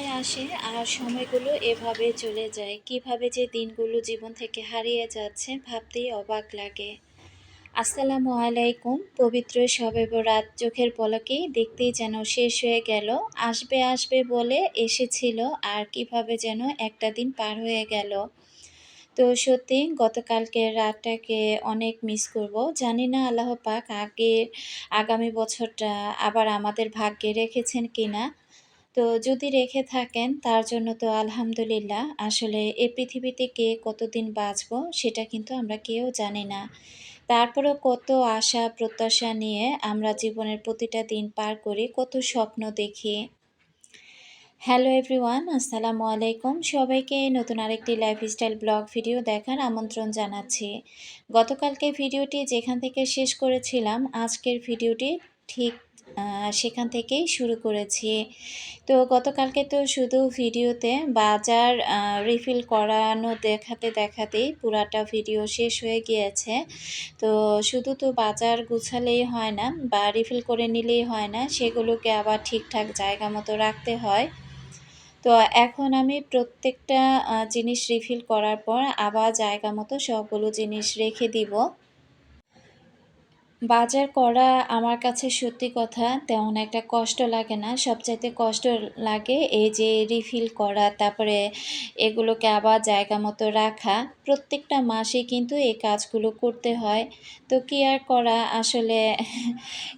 সময় আসে আর সময়গুলো এভাবে চলে যায়। কিভাবে যে দিনগুলো জীবন থেকে হারিয়ে যাচ্ছে ভাবতেই অবাক লাগে। আসসালামু আলাইকুম। পবিত্র শবে বরাত চোখের পলকেই দেখতেই যেন শেষ হয়ে গেল। আসবে আসবে বলে এসেছিল আর কিভাবে যেন একটা দিন পার হয়ে গেল। তো সত্যি গতকালকের রাতটাকে অনেক মিস করব। জানি না আল্লাহ পাক আগামী বছরটা আবার আমাদের ভাগ্যে রেখেছেন কিনা। তো যদি রেখে থাকেন তার জন্য তো আলহামদুলিল্লাহ। আসলে এ পৃথিবীতে কে কতদিন বাঁচবো সেটা কিন্তু আমরা কেউ জানি না। তারপরেও কত আশা প্রত্যাশা নিয়ে আমরা জীবনের প্রতিটা দিন পার করি, কত স্বপ্ন দেখি। হ্যালো এভরিওয়ান, আসসালামু আলাইকুম। সবাইকে নতুন আরেকটি লাইফস্টাইল ব্লগ ভিডিও দেখার আমন্ত্রণ জানাচ্ছি। গতকালকে ভিডিওটি যেখান থেকে শেষ করেছিলাম, আজকের ভিডিওটি ঠিক সেখান থেকেই শুরু করেছি। তো গতকালকে তো শুধু ভিডিওতে বাজার রিফিল করানো দেখাতেই পুরাটা ভিডিও শেষ হয়ে গিয়েছে। তো শুধু তো বাজার গুছালেই হয় না বা রিফিল করে নিলেই হয় না, সেগুলোকে আবার ঠিকঠাক জায়গা মতো রাখতে হয়। তো এখন আমি প্রত্যেকটা জিনিস রিফিল করার পর আবার জায়গা মতো সবগুলো জিনিস রেখে দিব। বাজার করা আমার কাছে সত্যি কথা তেমন একটা কষ্ট লাগে না। সবচাইতে কষ্ট লাগে এই যে রিফিল করা, তারপরে এগুলোকে আবার জায়গা মতো রাখা। প্রত্যেকটা মাসে কিন্তু এই কাজগুলো করতে হয়। তো কি আর করা, আসলে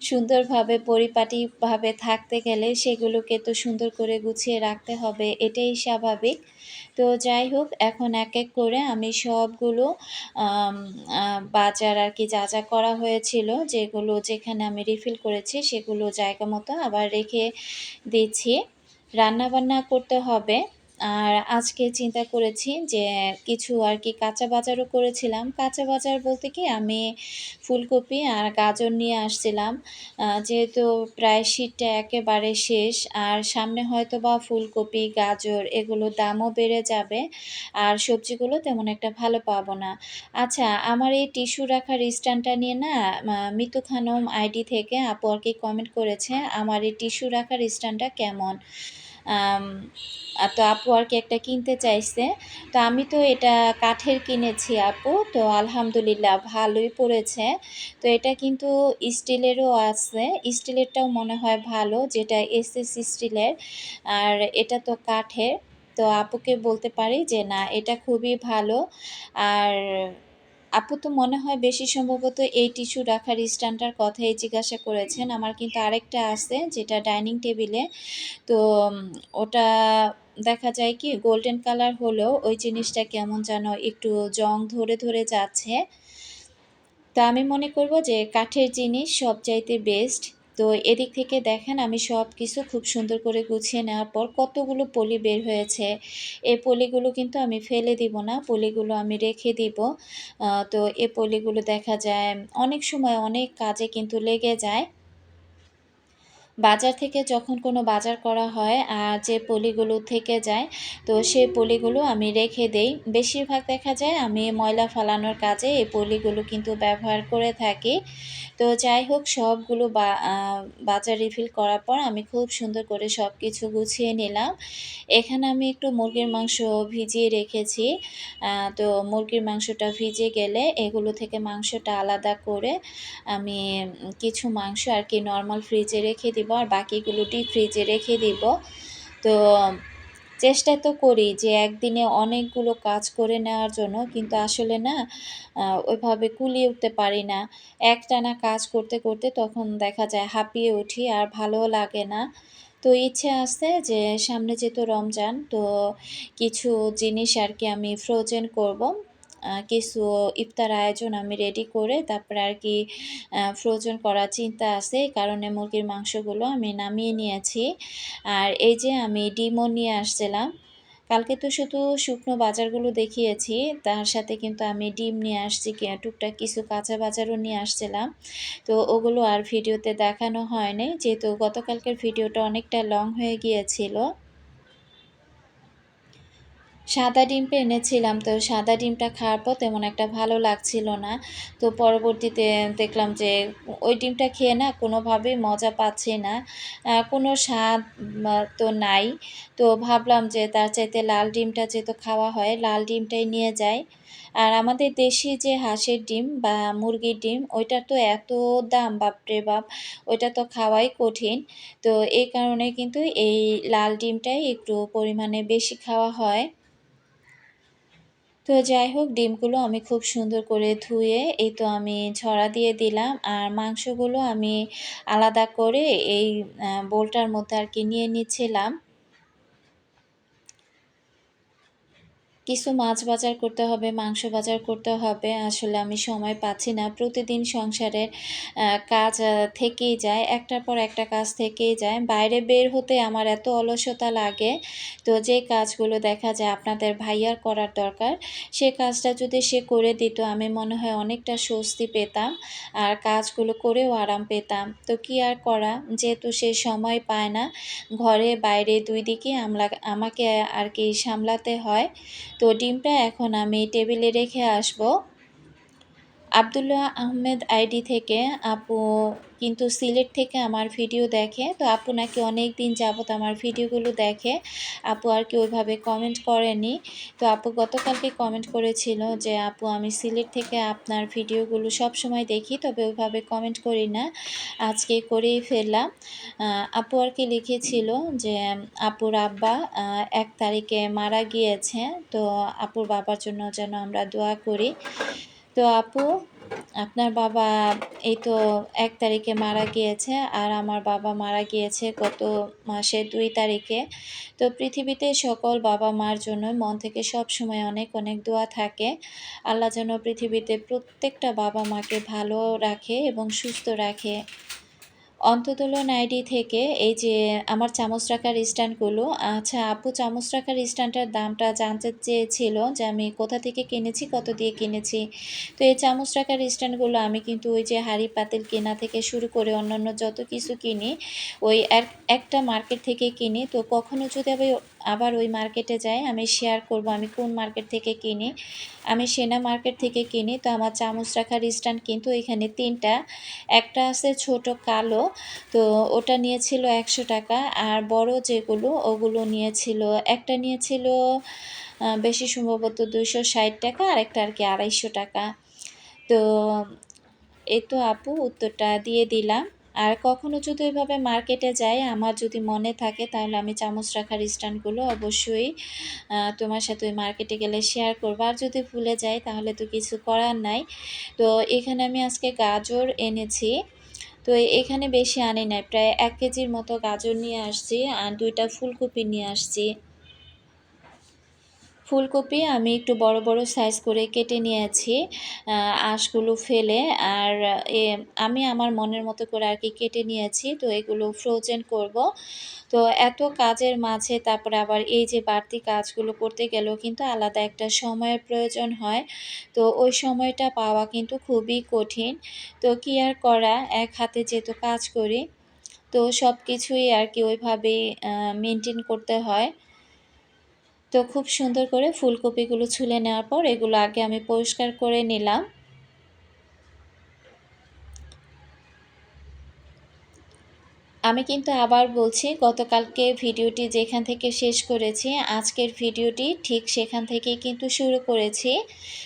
সুন্দরভাবে পরিপাটিভাবে থাকতে গেলে সেগুলোকে তো সুন্দর করে গুছিয়ে রাখতে হবে, এটাই স্বাভাবিক। তো যাই হোক, এখন এক এক করে আমি সবগুলো আম আ বাজার আরকি যা করা হয়েছিল, যেগুলো যেখানে আমি রিফিল করেছি সেগুলো জায়গা মতো আবার রেখে দিচ্ছি। রান্নাবান্না করতে হবে। আর আজকে চিন্তা করেছি যে কিছু আরকি কাঁচা বাজারও করেছিলাম। কাঁচা বাজার বলতে কি, আমি ফুলকপি আর গাজর নিয়ে আসছিলাম। যেহেতু প্রায় শীতটা একেবারে শেষ আর সামনে হয়তোবা ফুলকপি, গাজর এগুলোর দামও বেড়ে যাবে। আর সবজিগুলো তেমন একটা ভালো পাবো না। আচ্ছা, আমার এই টিস্যু রাখার স্ট্যান্ডটা নিয়ে না মিতু খানম আইডি থেকে আপু আরকি কমেন্ট করেছে, আমার এই টিস্যু রাখার স্ট্যান্ডটা কেমন? আম তো আপু আরকি একটা কিনতে চাইছে। তো আমি তো এটা কাঠের কিনেছি আপু। তো আলহামদুলিল্লাহ ভালোই পড়েছে। তো এটা কিন্তু স্টিলেরও আছে। স্টিলেরটাও মনে হয় ভালো, যেটা এসএস স্টিলের। আর এটা তো কাঠের। তো আপুকে বলতে পারি যে না, এটা খুবই ভালো। আর আপু তো মনে হয় বেশি সম্ভবত এই টিস্যু রাখার স্ট্যান্ডটার কথাই জিজ্ঞাসা করেছেন। আমার কিন্তু আরেকটা আছে যেটা ডাইনিং টেবিলে। তো ওটা দেখা যায় কি গোল্ডেন কালার হলেও ওই জিনিসটা কেমন যেন একটু জং ধরে যাচ্ছে। তো আমি মনে করব যে কাঠের জিনিস সবচাইতে বেস্ট। তো এদিক থেকে দেখেন আমি সব কিছু খুব সুন্দর করে গুছিয়ে নেওয়ার পর কতগুলো পলি বের হয়েছে। এই পলিগুলো কিন্তু আমি ফেলে দিব না, পলিগুলো আমি রেখে দিব। তো এই পলিগুলো দেখা যায় অনেক সময় অনেক কাজে কিন্তু লেগে যায়। বাজার থেকে যখন কোনো বাজার করা হয় আর যে পলিগুলো থেকে যায়, তো সেই পলিগুলো আমি রেখে দেই। বেশিরভাগ দেখা যায় আমি ময়লা ফালানোর কাজে এই পলিগুলো কিন্তু ব্যবহার করে থাকি। তো যাই হোক, সবগুলো বাজার রিফিল করার পর আমি খুব সুন্দর করে সব কিছু গুছিয়ে নিলাম। এখানে আমি একটু মুরগির মাংস ভিজিয়ে রেখেছি। তো মুরগির মাংসটা ভিজে গেলে এগুলো থেকে মাংসটা আলাদা করে আমি কিছু মাংস আরকি নরমাল ফ্রিজে রেখে দিব আর বাকিগুলো ডিপ ফ্রিজে রেখে দিব। তো চেষ্টা তো করি যে একদিনে অনেকগুলো কাজ করে নেওয়ার জন্য, কিন্তু আসলে না ওইভাবে কুলিয়ে উঠতে পারি না। একটানা কাজ করতে তখন দেখা যায় হাঁপিয়ে উঠি আর ভালোও লাগে না। তো ইচ্ছে আছে যে সামনে যেহেতু রমজান, তো কিছু জিনিস আরকি আমি ফ্রোজেন করব। কিছু ইফতার আয়োজন আমি রেডি করে তারপরে আরকি ফ্রোজেন করার চিন্তা আছে। এই কারণে মুরগির মাংসগুলো আমি নামিয়ে নিয়েছি। আর এই যে আমি ডিমও নিয়ে আসছিলাম। কালকে তো শুধু শুকনো বাজারগুলো দেখিয়েছি, তার সাথে কিন্তু আমি ডিম নিয়ে আসছি, টুকটাক কিছু কাঁচা বাজারও নিয়ে আসছিলাম। তো ওগুলো আর ভিডিওতে দেখানো হয়নি, যেহেতু গতকালকের ভিডিওটা অনেকটা লং হয়ে গিয়েছিল। সাদা ডিম এনেছিলাম। তো সাদা ডিমটা খাওয়ার পর তেমন একটা ভালো লাগছিল না। তো পরবর্তীতে দেখলাম যে ওই ডিমটা খেয়ে না কোনোভাবেই মজা পাচ্ছি না। কোনো স্বাদ তো নাই। তো ভাবলাম যে তার চাইতে লাল ডিমটা যেহেতু খাওয়া হয়, লাল ডিমটাই নিয়ে যাই। আর আমাদের দেশি যে হাঁসের ডিম বা মুরগির ডিম ওইটার তো এত দাম বাপরে বাপ! ওইটা তো খাওয়াই কঠিন। তো এই কারণে কিন্তু এই লাল ডিমটাই একটু পরিমাণে বেশি খাওয়া হয়। তো যাই হোক ডিমগুলো আমি খুব সুন্দর করে ধুয়ে এই তো আমি ঝরা দিয়ে দিলাম। আর মাংসগুলো আমি আলাদা করে এই বোলটার মধ্যে আরকি নিয়ে নিচ্ছিলাম। কিছু মাছ বাজার করতে হবে, মাংস বাজার করতে হবে। আসলে আমি সময় পাচ্ছি না। প্রতিদিন সংসারের কাজ থেকেই যায়। একটার পর একটা কাজ থেকেই যায়। বাইরে বের হতে আমার এত অলসতা লাগে। তো যে কাজগুলো দেখা যায় আপনাদের ভাইয়ার করার দরকার, সে কাজটা যদি সে করে দিত আমি মনে হয় অনেকটা স্বস্তি পেতাম। আর কাজগুলো করেও আরাম পেতাম। তো কি আর করা? যেহেতু সে সময় পায় না, ঘরে বাইরে ২ দিকেই আমাকে আরকি সামলাতে হয়। তো ডিমটা এখন আমি টেবিলে রেখে আসবো। আব্দুল্লাহ আহমেদ আইডি থেকে আপু কিন্তু সিলেট থেকে আমার ভিডিও দেখে। তো আপু নাকি অনেকদিন যাবত আমার ভিডিওগুলো দেখে। আপু আরকি ওইভাবে কমেন্ট করেনি। তো আপু গতকালকে কমেন্ট করেছিল যে, "আপু আমি সিলেট থেকে আপনার ভিডিওগুলো সবসময় দেখি, তবে ওইভাবে কমেন্ট করি না। আজকে করেই ফেললাম।" আপু আরকি লিখেছিল যে, "আপুর আব্বা ১ তারিখে মারা গিয়েছে। তো আপুর বাবার জন্য যেন আমরা দোয়া করি।" তো আপু, আপনার বাবা এই তো ১ তারিখে মারা গিয়েছে। আর আমার বাবা মারা গিয়েছে গত মাসের ২ তারিখে। তো পৃথিবীতে সকল বাবা-মার জন্য মন থেকে সবসময় অনেক, অনেক দোয়া থাকে। আল্লাহ যেন পৃথিবীতে প্রত্যেকটা বাবা-মাকে ভালো রাখে এবং সুস্থ রাখে। অন্তদোলন আইডি থেকে এই যে আমার চামচ রাখার স্ট্যান্ডগুলো, আচ্ছা আপু চামচ রাখার স্ট্যান্ডটার দামটা জানতে চেয়েছিল যে আমি কোথা থেকে কিনেছি, কত দিয়ে কিনেছি। তো এই চামচ রাখার স্ট্যান্ডগুলো আমি কিন্তু ওই যে হাঁড়ি পাতিল কেনা থেকে শুরু করে অন্যান্য যত কিছু কিনি, ওই একটা মার্কেট থেকে কিনি। তো কখনো যদি আবার ওই মার্কেটে যাই আমি শেয়ার করব আমি কোন মার্কেট থেকে কিনি। আমি সেনা মার্কেট থেকে কিনি। তো আমার চামচ রাখার স্ট্যান্ড কিন্তু এখানে ৩ টা। একটা আছে ছোট কালো, তো ওটা নিয়েছিল ৳১০০ আর বড় যেগুলো ওগুলো নিয়েছিল, একটা নিয়েছিল বেশি সম্ভবত ৳২৬০ আরেকটা আরকি ৳২৫০। তো এই তো আপু উত্তরটা দিয়ে দিলাম। আর কখনো যদি ওইভাবে মার্কেটে যাই, আমার যদি মনে থাকে তাহলে আমি চামচ রাখার স্ট্যান্ডগুলো অবশ্যই তোমার সাথে ওই মার্কেটে গেলে শেয়ার করব। আর যদি ভুলে যাই তাহলে তো কিছু করার নাই। তো এখানে আমি আজকে গাজর এনেছি। তো এখানে বেশি আনি নাই। প্রায় ১ কেজির মতো গাজর নিয়ে আসছি আর ২ টা ফুলকপি নিয়ে আসছি। ফুলকপি আমি একটু বড়, বড় সাইজ করে কেটে নিয়েছি আ আঁশগুলো ফেলে। আর এ আমি আমার মনের মতো করে আরকি কেটে নিয়েছি। তো এগুলো ফ্রোজেন করব। তো এত কাজের মাঝে তারপরে আবার এই যে বাড়তি কাজগুলো করতে গেলেও কিন্তু আলাদা একটা সময়ের প্রয়োজন হয়। তো ওই সময়টা পাওয়া কিন্তু খুবই কঠিন। তো কি আর করা, এক হাতে যেহেতু কাজ করি, তো সবকিছুই আরকি ওইভাবেই মেইনটেইন করতে হয়। তো খুব সুন্দর করে ফুলকপিগুলো ছুলে নেওয়ার পর এগুলো আগে আমি পরিষ্কার করে নিলাম। আমি কিন্তু আবার বলছি, গতকালকে ভিডিওটি যেখান থেকে শেষ করেছি, আজকের ভিডিওটি ঠিক সেখান থেকেই কিন্তু শুরু করেছি।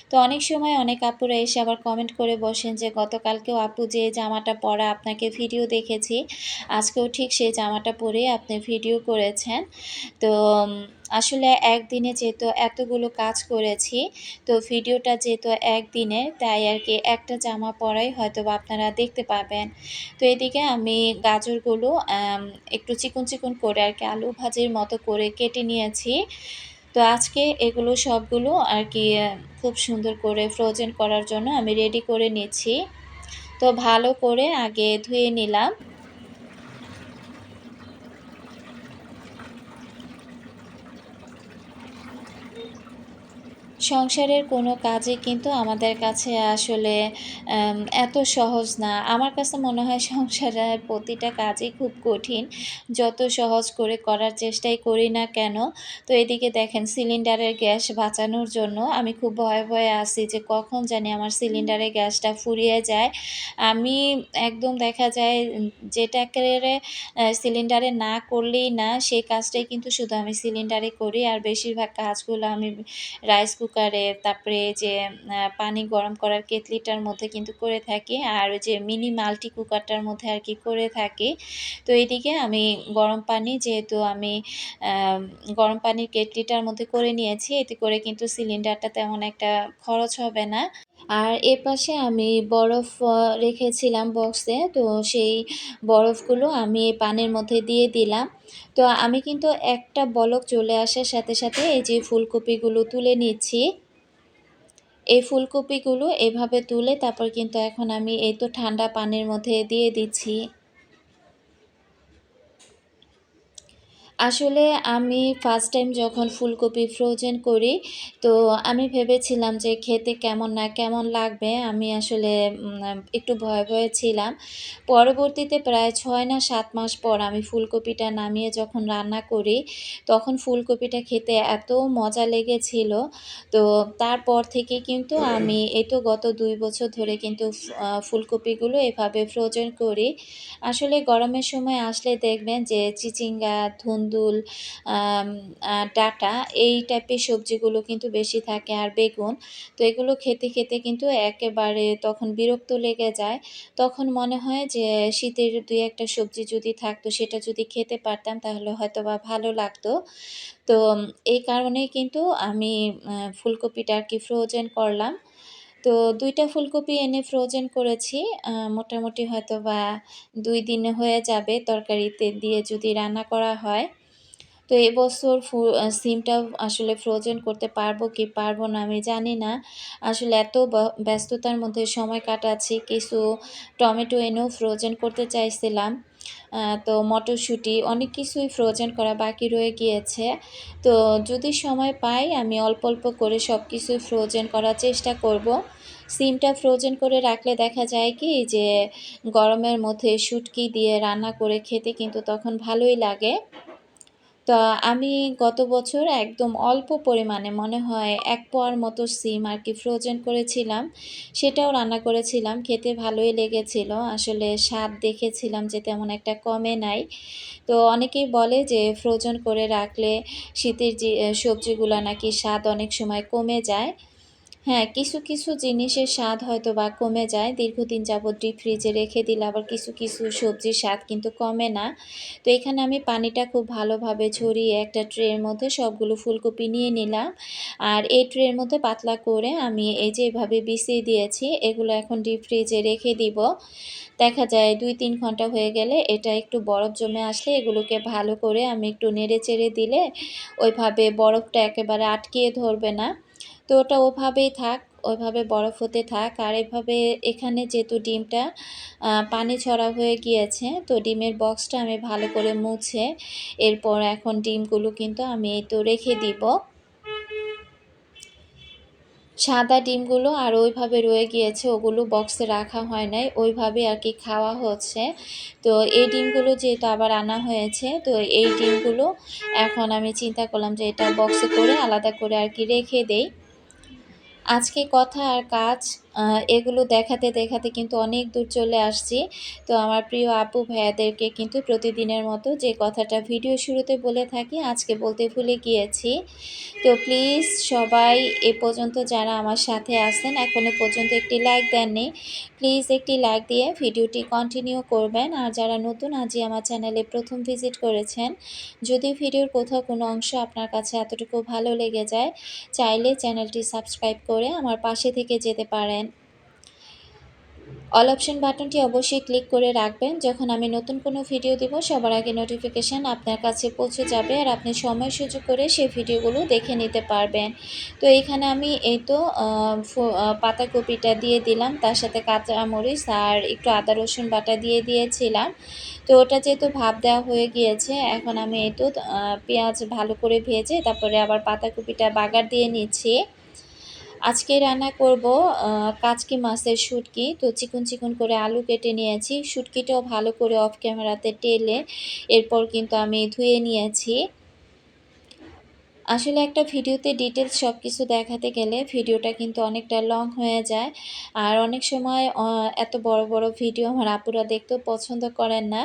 তো অনেক সময় অনেক আপুরা এসে আবার কমেন্ট করে বসেন যে, "গতকালকেও আপু যে জামাটা পরা আপনাকে ভিডিও দেখেছি, আজকেও ঠিক সেই জামাটা পরেই আপনি ভিডিও করেছেন।" তো আসলে একদিনে যেহেতু এতগুলো কাজ করেছি, তো ভিডিওটা যেহেতু একদিনের, তাই আরকি একটা জামা পরাই হয়তোবা আপনারা দেখতে পাবেন। তো এদিকে আমি গাজরগুলো একটু চিকন, চিকন করে আরকি আলু ভাজির মতো করে কেটে নিয়েছি। তো আজকে এগুলো সবগুলো আরকি খুব সুন্দর করে ফ্রোজেন করার জন্য আমি রেডি করে নিচ্ছি। তো ভালো করে আগে ধুয়ে নিলাম। সংসারের কোনো কাজই কিন্তু আমাদের কাছে আসলে এত সহজ না। আমার কাছে মনে হয় সংসারের প্রতিটা কাজই খুব কঠিন। যত সহজ করে করার চেষ্টাই করি না কেন। তো এদিকে দেখেন সিলিন্ডারের গ্যাস বাঁচানোর জন্য আমি খুব ভয়ে, ভয়ে আছি যে কখন জানি আমার সিলিন্ডারের গ্যাসটা ফুরিয়ে যায়। আমি একদম দেখা যায় যেটা একেবারে সিলিন্ডারে না করলেই না, সেই কাজটাই কিন্তু শুধু আমি সিলিন্ডারে করি। আর বেশিরভাগ কাজগুলো আমি রাইস কুকারে, তারপরে যে পানি গরম করার কেতলিটার মধ্যে কিন্তু করে থাকি। আর ওই যে মিনি মাল্টি কুকারটার মধ্যে আরকি করে থাকি। তো এদিকে আমি গরম পানি যেহেতু আমি গরম পানির কেতলিটার মধ্যে করে নিয়েছি, এতে করে কিন্তু সিলিন্ডারটা তেমন একটা খরচ হবে না। আর এপাশে আমি বরফ রেখেছিলাম বক্সে। তো সেই বরফগুলো আমি এই পানির মধ্যে দিয়ে দিলাম। তো আমি কিন্তু একটা বলক চলে আসার সাথে, সাথে এই যে ফুলকপিগুলো তুলে নিচ্ছি। এই ফুলকপিগুলো এভাবে তুলে তারপর কিন্তু এখন আমি এই তো ঠান্ডা পানির মধ্যে দিয়ে দিচ্ছি। আসলে আমি ফার্স্ট টাইম যখন ফুলকপি ফ্রোজেন করি, তো আমি ভেবেছিলাম যে খেতে কেমন না কেমন লাগবে। আমি আসলে একটু ভয়ে, ভয়ে ছিলাম। পরবর্তীতে প্রায় ৬ না ৭ মাস পর আমি ফুলকপিটা নামিয়ে যখন রান্না করি, তখন ফুলকপিটা খেতে এত মজা লেগেছিল। তো তারপর থেকে কিন্তু আমি এই তো গত ২ বছর ধরে কিন্তু ফুলকপিগুলো এভাবে ফ্রোজেন করি। আসলে গরমের সময় আসলে দেখবেন যে চিচিঙ্গা, ধুন্দুল, আম ডাঁটা এই টাইপের সবজিগুলো কিন্তু বেশি থাকে আর বেগুন। তো এগুলো খেতে, খেতে কিন্তু একেবারে তখন বিরক্ত লেগে যায়। তখন মনে হয় যে শীতের ২-১ টা সবজি যদি থাকতো সেটা যদি খেতে পারতাম তাহলে হয়তোবা ভালো লাগতো। তো এই কারণেই কিন্তু আমি ফুলকপিটা আরকি ফ্রোজেন করলাম। তো ২ টা ফুলকপি এনে ফ্রোজেন করেছি। মোটামুটি হয়তোবা ২ দিনে হয়ে যাবে তরকারিতে দিয়ে যদি রান্না করা হয়। তো এবছর সিমটাও আসলে ফ্রোজেন করতে পারবো কি পারবো না আমি জানি না। আসলে এত ব্যস্ততার মধ্যে সময় কাটাচ্ছি। কিছু টমেটো এনেও ফ্রোজেন করতে চাইছিলাম। তো মটরশুঁটি অনেক কিছুই ফ্রোজেন করা বাকি রয়ে গিয়েছে। তো যদি সময় পাই আমি অল্প, অল্প করে সবকিছুই ফ্রোজেন করার চেষ্টা করব। সিমটা ফ্রোজেন করে রাখলে দেখা যায় কি যে গরমের মধ্যে শুটকি দিয়ে রান্না করে খেতে কিন্তু তখন ভালোই লাগে। তো আমি গত বছর একদম অল্প পরিমাণে মনে হয় ১ পোয়ার মতো সিম আরকি ফ্রোজেন করেছিলাম। সেটাও রান্না করেছিলাম। খেতে ভালোই লেগেছিল। আসলে স্বাদ দেখেছিলাম যে তেমন একটা কমে নাই। তো অনেকেই বলে যে ফ্রোজেন করে রাখলে শীতের যে সবজিগুলা নাকি স্বাদ অনেক সময় কমে যায়। হ্যাঁ, কিছু, কিছু জিনিসের স্বাদ হয়তোবা কমে যায়। দীর্ঘদিন যাবৎ ডিপ ফ্রিজে রেখে দিলে আবার কিছু, কিছু সবজির স্বাদ কিন্তু কমে না। তো এখানে আমি পানিটা খুব ভালোভাবে ঝরিয়ে একটা ট্রের মধ্যে সবগুলো ফুলকপি নিয়ে নিলাম। আর এই ট্রের মধ্যে পাতলা করে আমি এই যে এভাবে বিছিয়ে দিয়েছি। এগুলো এখন ডিপ ফ্রিজে রেখে দিব। দেখা যায় ২-৩ ঘন্টা হয়ে গেলে এটা একটু বরফ জমে আসলে এগুলোকে ভালো করে আমি একটু নেড়ে-চেড়ে দিলে ওইভাবে বরফটা একেবারে আটকিয়ে ধরবে না। তো ওটা ওভাবেই থাক, ওইভাবে বরফ হতে থাক। আর এভাবে এখানে যেহেতু ডিমটা পানি ছড়া হয়ে গিয়েছে, তো ডিমের বক্সটা আমি ভালো করে মুছে এরপর এখন ডিমগুলো কিন্তু আমি এই তো রেখে দিব। সাদা ডিমগুলো আর ওইভাবে রয়ে গিয়েছে, ওগুলো বক্সে রাখা হয় নাই। ওইভাবেই আরকি খাওয়া হচ্ছে। তো এই ডিমগুলো যেহেতু আবার আনা হয়েছে, তো এই ডিমগুলো এখন আমি চিন্তা করলাম যে এটা বক্সে করে আলাদা করে আরকি রেখে দেই। আজকে কথা আর কাজ আ এগুলো দেখাতে, দেখাতে কিন্তু অনেক দূর চলে আসছি। তো আমার প্রিয় আপু ভাইয়াদেরকে কিন্তু প্রতিদিনের মতো যে কথাটা ভিডিও শুরুতে বলে থাকি, আজকে বলতে ভুলে গিয়েছি। তো প্লিজ সবাই এ পর্যন্ত যারা আমার সাথে আছেন, এখনো পর্যন্ত একটি লাইক দেননি, প্লিজ একটি লাইক দিয়ে ভিডিওটি কন্টিনিউ করবেন। আর যারা নতুন আজই আমার চ্যানেলে ১ম ভিজিট করেছেন, যদি ভিডিওর কোথাও কোনো অংশ আপনার কাছে এতটুকু ভালো লেগে যায়, চাইলে চ্যানেলটি সাবস্ক্রাইব করে আমার পাশে থেকে যেতে পারেন। অল অপশন বাটনটি অবশ্যই ক্লিক করে রাখবেন। যখন আমি নতুন কোনো ভিডিও দিব সবার আগে নোটিফিকেশান আপনার কাছে পৌঁছে যাবে আর আপনি সময় সুযোগ করে সেই ভিডিওগুলো দেখে নিতে পারবেন। তো এখানে আমি এই তো পাতাকপিটা দিয়ে দিলাম, তার সাথে কাঁচামরিচ আর একটু আদা রসুন বাটা দিয়ে দিয়েছিলাম। তো ওটা যেহেতু ভাপ দেওয়া হয়ে গিয়েছে, এখন আমি এই তো পেঁয়াজ ভালো করে ভেজে তারপরে আবার পাতাকপিটা বাগার দিয়ে নিচ্ছি। আজকে রান্না করব কাচকি মাছের শুটকি। তো চিকন, চিকন করে আলু কেটে নিয়েছি। শুটকিটাও ভালো করে অফ ক্যামেরাতে টেলে এরপর কিন্তু আমি ধুয়ে নিয়েছি। আসলে একটা ভিডিওতে ডিটেইলস সবকিছু দেখাতে গেলে ভিডিওটা কিন্তু অনেকটা লং হয়ে যায়। আর অনেক সময় এত বড়, বড় ভিডিও আমার আপুরা দেখতেও পছন্দ করেন না।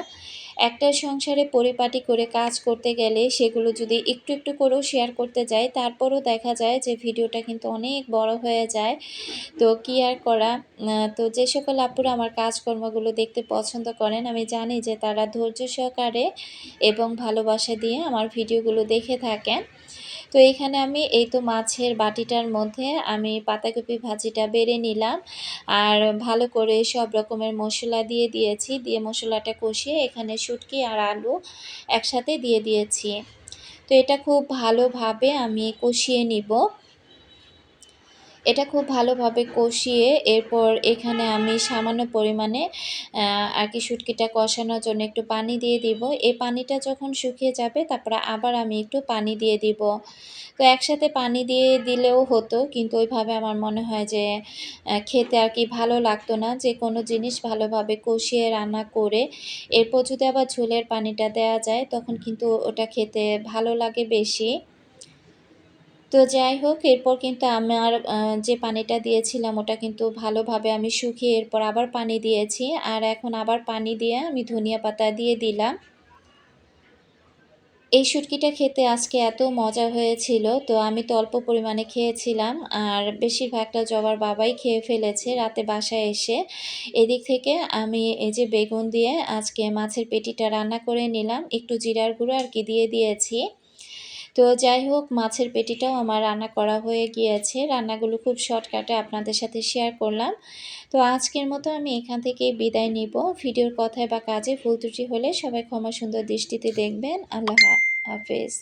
একটা সংসারে পরিপাটি করে কাজ করতে গেলে সেগুলো যদি একটু, একটু করেও শেয়ার করতে যাই, তারপরও দেখা যায় যে ভিডিওটা কিন্তু অনেক বড় হয়ে যায়। তো কি আর করা? তো যে সকল আপুরা আমার কাজকর্মগুলো দেখতে পছন্দ করেন, আমি জানি যে তারা ধৈর্য সহকারে এবং ভালোবাসা দিয়ে আমার ভিডিওগুলো দেখে থাকেন। তো এখানে আমি এই তো মাছের বাটিটার মধ্যে আমি পাতাকপি ভাজিটা বেড়ে নিলাম। আর ভালো করে সব রকমের মসলা দিয়ে দিয়েছি। দিয়ে মসলাটা কষিয়ে এখানে শুটকি আর আলু একসাথে দিয়ে দিয়েছি। তো এটা খুব ভালোভাবে আমি কষিয়ে নিব। এটা খুব ভালোভাবে কষিয়ে এরপর এখানে আমি সামান্য পরিমাণে আর কি শুটকিটা কষানোর জন্য একটু পানি দিয়ে দিব। এই পানিটা যখন শুকিয়ে যাবে তারপরে আবার আমি একটু পানি দিয়ে দিব। তো একসাথে পানি দিয়ে দিলেও হতো, কিন্তু ওইভাবে আমার মনে হয় যে খেতে আর কি ভালো লাগতো না। যেকোনো জিনিস ভালোভাবে কষিয়ে রান্না করে এরপর যদি আবার ঝোলের পানিটা দেয়া যায় তখন কিন্তু ওটা খেতে ভালো লাগে বেশি। তো যাই হোক, এরপর কিন্তু আমার যে পানিটা দিয়েছিলাম ওটা কিন্তু ভালোভাবে আমি শুকিয়ে এরপর আবার পানি দিয়েছি। আর এখন আবার পানি দিয়ে আমি ধনিয়া পাতা দিয়ে দিলাম। এই শুটকিটা খেতে আজকে এত মজা হয়েছিল, তো আমি তো অল্প পরিমাণে খেয়েছিলাম। আর বেশিরভাগটা জবার বাবাই খেয়ে ফেলেছে রাতে বাসায় এসে। এদিক থেকে আমি এই যে বেগুন দিয়ে আজকে মাছের পেটিটা রান্না করে নিলাম। একটু জিরার গুঁড়ো আর কি দিয়ে দিয়েছি। তো যাই হোক, মাছের পেটিটাও আমার রান্না করা হয়ে গিয়েছে। রান্নাগুলো খুব শর্টকাটে আপনাদের সাথে শেয়ার করলাম। তো আজকের মতো আমি এখান থেকেই বিদায় নিব। ভিডিওর কথায় বা কাজে ভুল ত্রুটি হলে সবাই ক্ষমা সুন্দর দৃষ্টিতে দেখবেন। আল্লাহ হাফেজ।